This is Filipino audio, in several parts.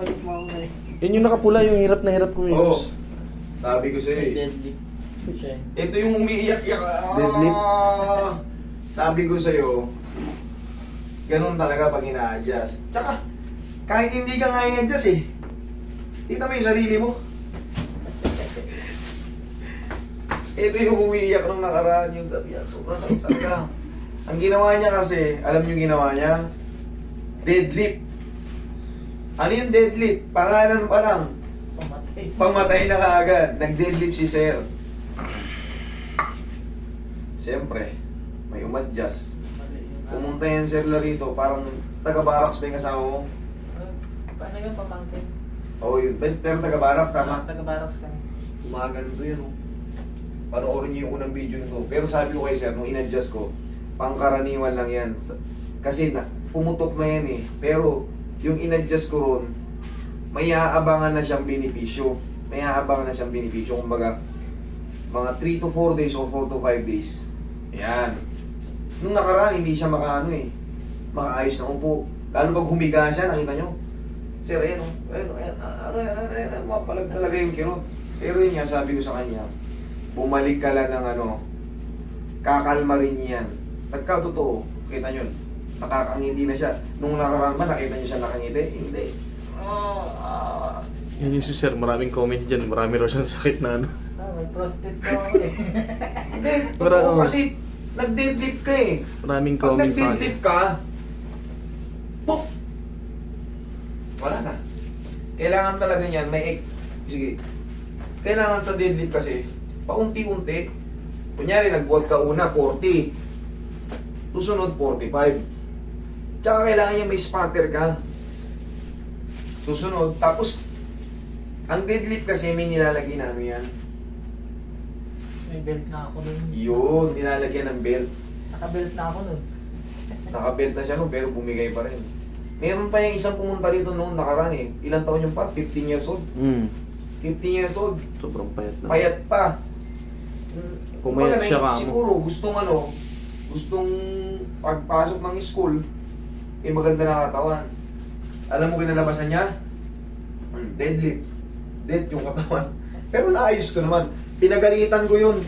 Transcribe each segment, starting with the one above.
Balik mo ako na eh. Yun yung nakapula, yung hirap na hirap Oo. kumilos. Sabi ko sa'yo eh. Deadlift. Siya. Ito yung umiiyak-iyak. Deadlift. Sabi ko sa'yo, ganun talaga pag ina-adjust. Tsaka, kahit hindi ka nga i-adjust eh. Kita mo yung sarili mo. Ito yung umiiyak nung nakaraan yung sabi niya, sobrang sakit talaga. Ang ginawa niya kasi, alam niyo ginawa niya? Deadlift. Ano yung deadlift? Pangalan pa lang. Pamatay. Pamatay na kaagad. Nag-deadlift si Sir. Siyempre, may umadjust. Mali yung Pumunta yan Sir Larito, parang taga-barracks ba yung kasama mo? Paano yung pamangkin? Oo yun, pero taga-barracks, tama? Taga-barracks kami. Umaganto yan oh. Panoorin niyo yung unang video nito. Pero sabi ko kay Sir, nung in-adjust ko, pangkaraniwan lang yan. Kasi pumutok na yan eh. Pero yung in-adjust ko ron, may aabangan na siyang benepisyo. May aabangan na siyang benepisyo. Kumbaga, mga 3 to 4 days o 4 to 5 days. Ayan. Nung nakaraan, hindi siya makaano eh. Makaayos na upo. Lalo pag humiga siya, nakita nyo. Sir, ayan o. Ayan, mapalag talaga yung kirot. Pero yun nga, sabi ko sa kanya, bumalik ka lang ng ano, kakalma rin yan. Nagkatotoo, kita nyo, nakakangiti na siya. Nung nakaraan ba, nakita nyo siya nakangiti? Hindi. Yan yung si Sir, maraming comment dyan. Marami raw siyang sakit na ano. May prostate ka ako eh. Hindi, Pero, totoo kasi, nag-deadlift ka eh. Maraming Pag comment sa akin. nag-deadlift ka, pop! Wala na. Kailangan talaga niyan, sige, kailangan sa deadlift kasi, paunti-unti. Kunyari, nag-work ka una, 40. Susunod, 45. Tsaka kailangan niya may spatter ka. Susunod, tapos, ang deadlift kasi may nilalagay na ano yan. May belt na ako nun. Yun, nilalagyan ng belt. Naka-belt na ako nun. Nakabelt na siya nun, pero bumigay pa rin. Meron pa yung isang pumunta rito noong nakaraan eh. Ilang taon yung par? 15 years old. 15 years old. Sobrang payat na. Payat pa. Pumayat Kumbaga, siya ka mo. siguro gustong pagpasok ng school, eh maganda na katawan. Alam mo kinalabasan niya? Deadlift. Dead yung katawan. Pero naayos ko naman. Pinagalitan ko yun.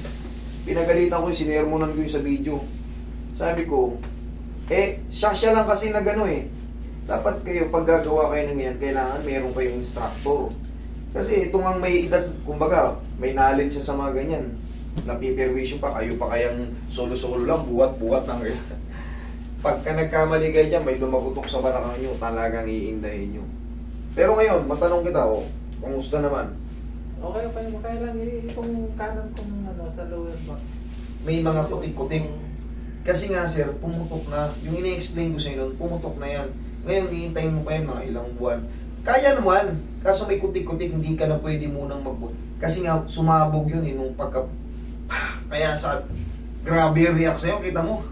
Sinermonan ko yun sa video. Sabi ko, siya lang kasi na gano eh. Dapat kayo, pag gagawa kayo ng yan, kailangan meron kayong instructor. Kasi itong ang may edad, kumbaga, may knowledge siya sa mga ganyan. Napiperwisyo pa, kayo pa kayang solo-solo lang, buwat-buwat ng pagka nagkamali kayo dyan, may lumagutok sa balakang nyo, talagang iindahin nyo. Pero ngayon, matanong kita, kamusta naman? Okay pa yun. Kaya lang itong kanan kong ano, sa lower back. May mga kutik-kutik. Kasi nga sir, pumutok na. Yung ini-explain ko sa inyo, pumutok na yan. Ngayon, iintayin mo pa yan mga ilang buwan. Kaya naman, kaso may kutik-kutik, hindi ka na pwede munang kasi nga, sumabog yun nung pagka... Kaya grabe yung react sa'yo, kita mo.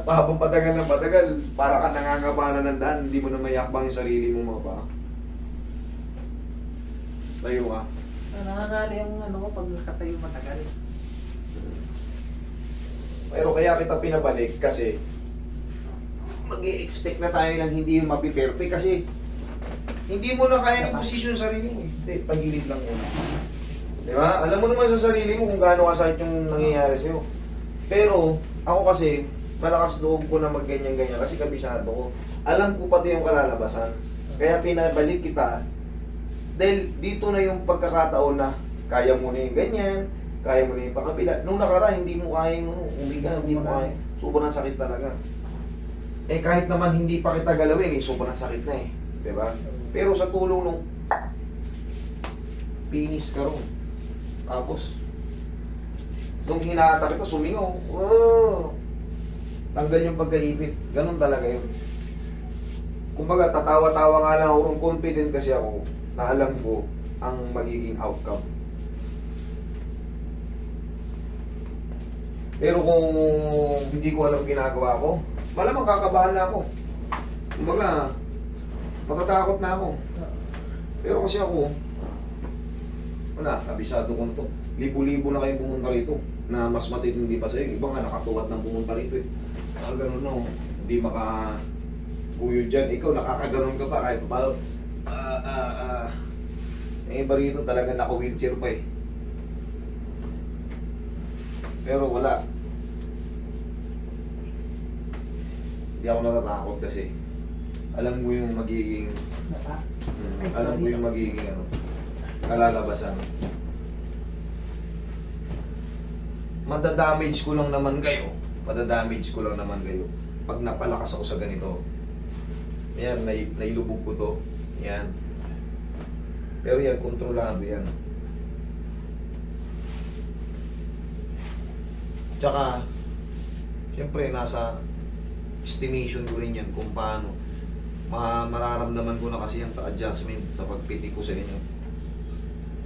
Pahabang patagal ng patagal, para ka nangangabala ng daan, hindi mo na mayakbang yung sarili mo mga pa. Tayo ka. Nakakali ang ano ko pag nakatayo matagal. Pero kaya kita pinabalik kasi mag-i-expect na tayo lang hindi yung mapiperfect kasi hindi mo na kaya yung posisyon sa sarili mo. Hindi, pagilid lang muna. Di ba? Alam mo naman sa sarili mo kung gaano kasakit yung nangyayari sa'yo. Pero ako kasi malakas loob ko na mag-ganyan-ganyan kasi kabisado ko. Alam ko pati yung kalalabasan. Kaya pinabalik kita dahil dito na yung pagkakataon na kaya mo na yung ganyan, kaya mo na yung pakabila. Nung nakaraan, hindi mo kaya yung umiga, hindi mo kaya. Sobrang sakit talaga. Kahit naman hindi pa kita galawin, sobrang sakit na eh. Diba? Pero sa tulong nung finish ka ron. Tapos, nung hinahatak ito, sumingaw. Oh! Tanggal yung pagkaipit. Ganun talaga yun. Kumbaga, tatawa-tawa nga lang ako. Confident kasi ako na alam ko ang magiging outcome. Pero kung hindi ko alam ginagawa ko, malamang kakabahan na ako. Kumbaga, matatakot na ako. Pero kasi ako, kabisado ko na to. Libo-libo na kayong pumunta rito na mas matitindi pa sa'yo. Iba nga nakatuwat ng pumunta rito eh. Ganun no, hindi Buyo dyan. Ikaw, nakakaganon ka pa kahit pa. Eh, iba rito talaga naka-wheelchair pa eh. Pero wala. Hindi ako natatakot kasi alam ko yung magiging alam ko yung magiging ano, kalalabasan. Madadamage ko lang naman kayo. Madadamage ko lang naman kayo pag napalakas ako sa ganito. Ayan, nailubog ko to. Ayan. Pero yan, kontrolado yan. Tsaka, siyempre, nasa estimation ko rin yan kung paano. Mararamdaman ko na kasi yan sa adjustment, sa pagpiti ko sa inyo.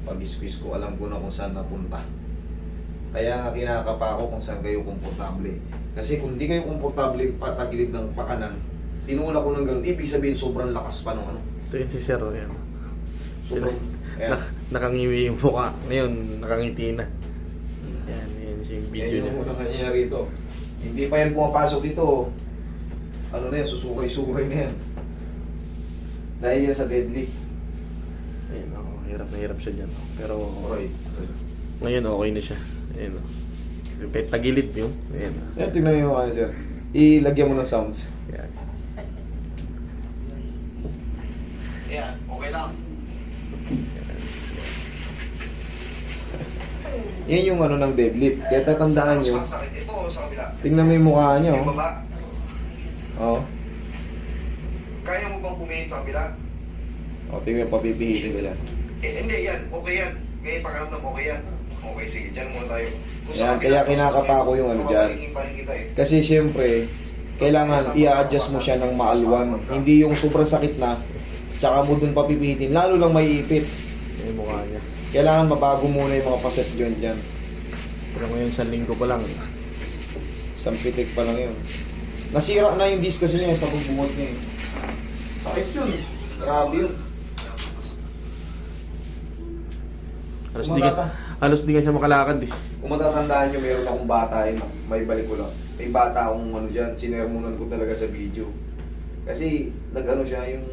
Pag-squeeze ko, alam ko na kung saan napunta. Kaya nga kinakapa ko kung saan kayo komportable. Kasi kung di kayo komportable patagilid ng pakanan, tinula ko ng ganun, ibig sabihin sobrang lakas pa nung ano. Ito yung si Sir, yan. Sobrang, ayan. Nakangiwi yung mukha. Ngayon, nakangiti na. Yan, yan siya yung video Yan niya. yung unang nangyayari ito. Hindi pa yan pumapasok dito. Ano na yan, susukay-sukay na yan. Dahil yan sa deadlift. Ayun, hirap na hirap siya dyan. Pero, Alright. ngayon okay na siya. Ayun, kahit tagilid yun. Ayun. Yan, tingnan mo yung ano, sir. Ilagyan mo ng sounds. Yan. Yan, okay lang. Yan yung ano ng deadlift. Kaya tatandaan nyo, Ito sa kabila. tingnan mo yung mukha nyo. Yung baba. Oo. Kaya mo bang pumihit sa kabila? O, tingnan yung papipihitin ko yan. Hindi yan. Okay yan. Ngayon pakiramdam okay yan. Okay, sige. Diyan muna tayo. Kung sa Yan, kabila, kaya kung kinakapa sa ko yung ano kabila, dyan. papalingin pa rin kita eh. Kasi siyempre, kailangan i-adjust mo siya ng maalwan. Hindi yung sobrang sakit na, tsaka mo dun papipihitin. Lalo lang may ipit. Yung mukha niya. Kailangan mabago muna yung mga facet joint dyan. Pero ngayon sa linggo pa lang. Isang pitik pa lang yun. Nasira na yung disc kasi niya sa pagbuhat niya eh. Sakit yun. Grabe yun. Halos di nga siya makalakad eh. Kung matatandaan nyo, meron akong bata eh. May balik ko lang. May bata akong ano dyan. Sinermonan ko talaga sa video. Kasi nag-ano siya yung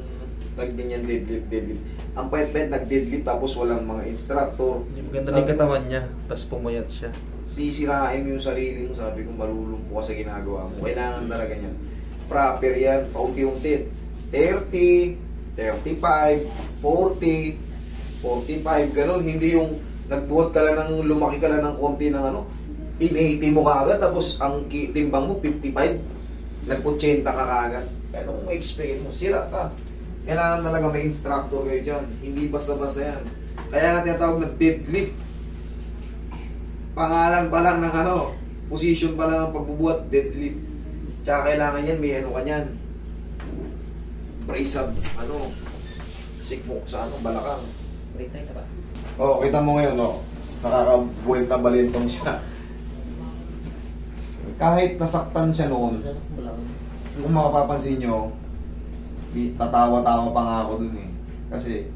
nagganyan deadlift. Ang pahit-pahit nag-deadlift tapos walang mga instructor. Maganda din katawan niya. Tapos pumayat siya. Sisirain mo yung sarili mo. Sabi ko malulumpo ka sa ginagawa mo. Kailangan talaga niyan. Proper yan. Paunti-unti. 30, 35, 40, 45, ganun. Hindi yung nagbuhat ka lang ng lumaki ka lang ng konti ng ano. 80 mo kaagad tapos ang timbang mo 55. Nag-80 ka kaagad. Kaya kung ma-expect mo, sira ka. Kailangan talaga may instructor kayo dyan. Hindi basta-basta yan. Kaya nga tinatawag na deadlift. Pangalan pa lang ng ano, position pa lang ng pagbubuhat, deadlift. Tsaka kailangan yan, may ano ka yan. Brace up, ano, sikmok sa ano, balakang. Wait na isa pa. Oh, kita mo ngayon, no? Nakakabuelta balintong siya. Kahit nasaktan siya noon, kung makapapansin nyo, tatawa-tawa pa nga ako dun eh. Kasi,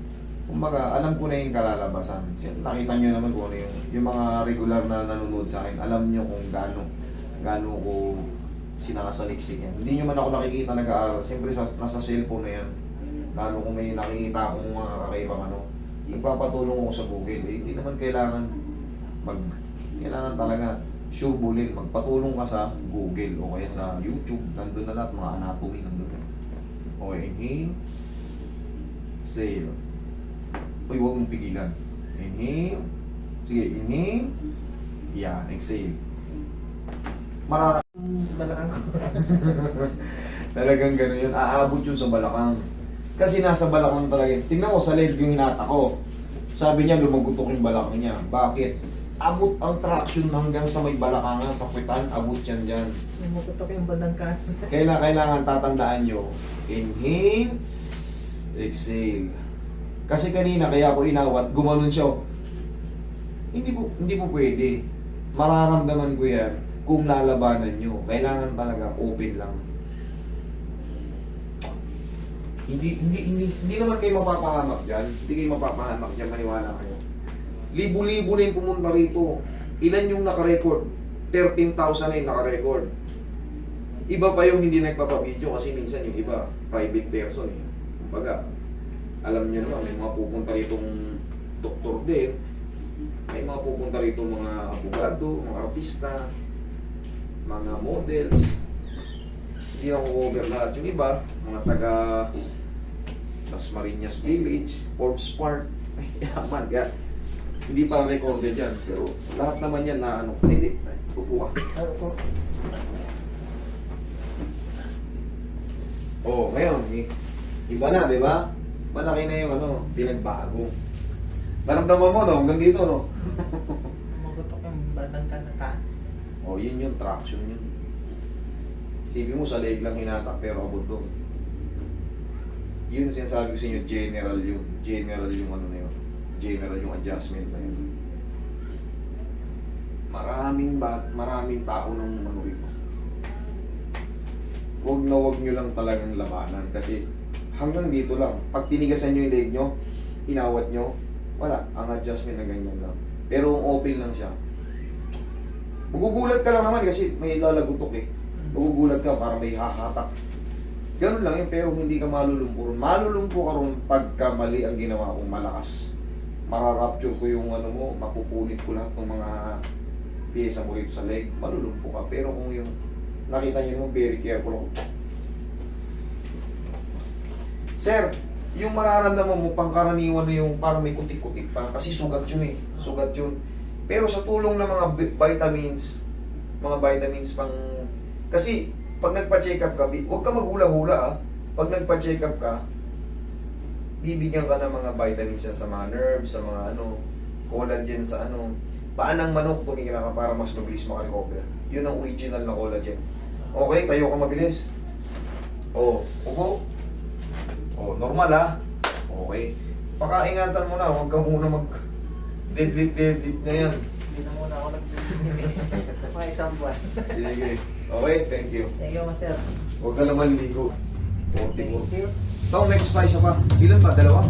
kumbaga, alam ko na yung kalalabasan. Nakita nyo naman kung ano yung mga regular na nanonood sa akin, alam nyo kung gaano ko sinakasaliksik yan. Hindi nyo man ako nakikita nag-aaral. Siyempre, nasa cellphone na yan. Lalo kung may nakikita akong mga kakaibang ano, nagpapatulong ako sa Google. Eh, hindi naman kailangan talaga sure bulin. Magpatulong ka sa Google o kaya sa YouTube. Nandun na lahat, mga anatomy nandun. Okay, inhale. Exhale. Uy, huwag mong pigilan. Inhale. Sige, inhale. Yan, exhale. Balakang ko. Talagang gano'n yun. Aabot yun sa balakang. Kasi nasa balakang talaga yun. Tingnan mo sa leg yung hinata ko. Sabi niya, lumagutok yung balakang niya. Bakit? Abot ang traction hanggang sa may balakangan, sa puwitan, abot yan dyan. Namukutok yung bandang kanan. Kailangan tatandaan nyo. Inhale. Exhale. Kasi kanina, kaya ako inawat, gumanon siya. Hindi po pwede. Mararamdaman ko yan kung lalabanan nyo. Kailangan talaga open lang. Hindi naman kayo mapapahamak dyan. Hindi kayo mapapahamak dyan, maniwala kayo. Libo-libo na yung pumunta rito. Ilan yung nakarecord? 13,000 na yung nakarecord. Iba pa yung hindi nagpapabideo kasi minsan yung iba, private person eh. Kumbaga, alam niyo naman, may mga pupunta ritong doktor din, may mga pupunta rito mga abogado, mga artista, mga models. Hindi ako cover lahat. Yung iba, mga taga Dasmariñas Village, Forbes Park, ay yaman, kaya hindi para recorded yan. Pero lahat naman yan na ano, hindi, pupuha. Oh, ngayon, iba na, di ba? Malaki na yung ano, pinagbago. Naramdaman mo, no? Hanggang dito, no? Magutok yung bandang kanatan. Oh, yun yung traction yun. Sabi mo, sa leg lang hinatak, pero abot doon. Yun sinasabi ko sa inyo, general yun. General yung ano na yun. General yung adjustment na yun. Maraming tao ng ano rito. Huwag na huwag nyo lang talagang labanan kasi hanggang dito lang. Pag tinigasan nyo yung leg nyo, inawat nyo, wala. Ang adjustment na ganyan lang. Pero open lang siya. Magugulat ka lang naman kasi may lalagutok eh. Magugulat ka para may hahatak. Ganun lang yun, pero hindi ka malulumpo ron. Malulumpo ka ron pagka mali ang ginawa kong malakas. Mararapture ko yung ano mo, mapupunit ko lahat ng mga pyesa mo rito sa leg. Malulumpo ka. Pero kung yung nakita nyo naman, very careful ako. Sir, yung mararamdaman mo, pangkaraniwan na yung parang may kutik-kutik pa. Kasi sugat yun eh. Sugat yun. Pero sa tulong ng mga vitamins pang... Kasi, pag nagpa-check up ka, huwag ka maghula-hula ah. Pag nagpa-check up ka, bibigyan ka ng mga vitamins sa mga nerves, sa mga ano, collagen sa ano. Paan ng manok, tumikira ka para mas mabilis makarecover. Yun ang original na collagen. Okay, tayo ka mabilis. Oh, upo. Oh, normal ah. Okay. Pakaingatan mo na, huwag ka muna mag deadlift na yan. Hindi na muna ako nag-deadlift. Mga isang buwan. Sige. Okay, thank you. Thank you, Master. Huwag ka naman ligo. 40 mo. Thank you. Ito, next pa, isa pa. Ilan pa? Dalawa?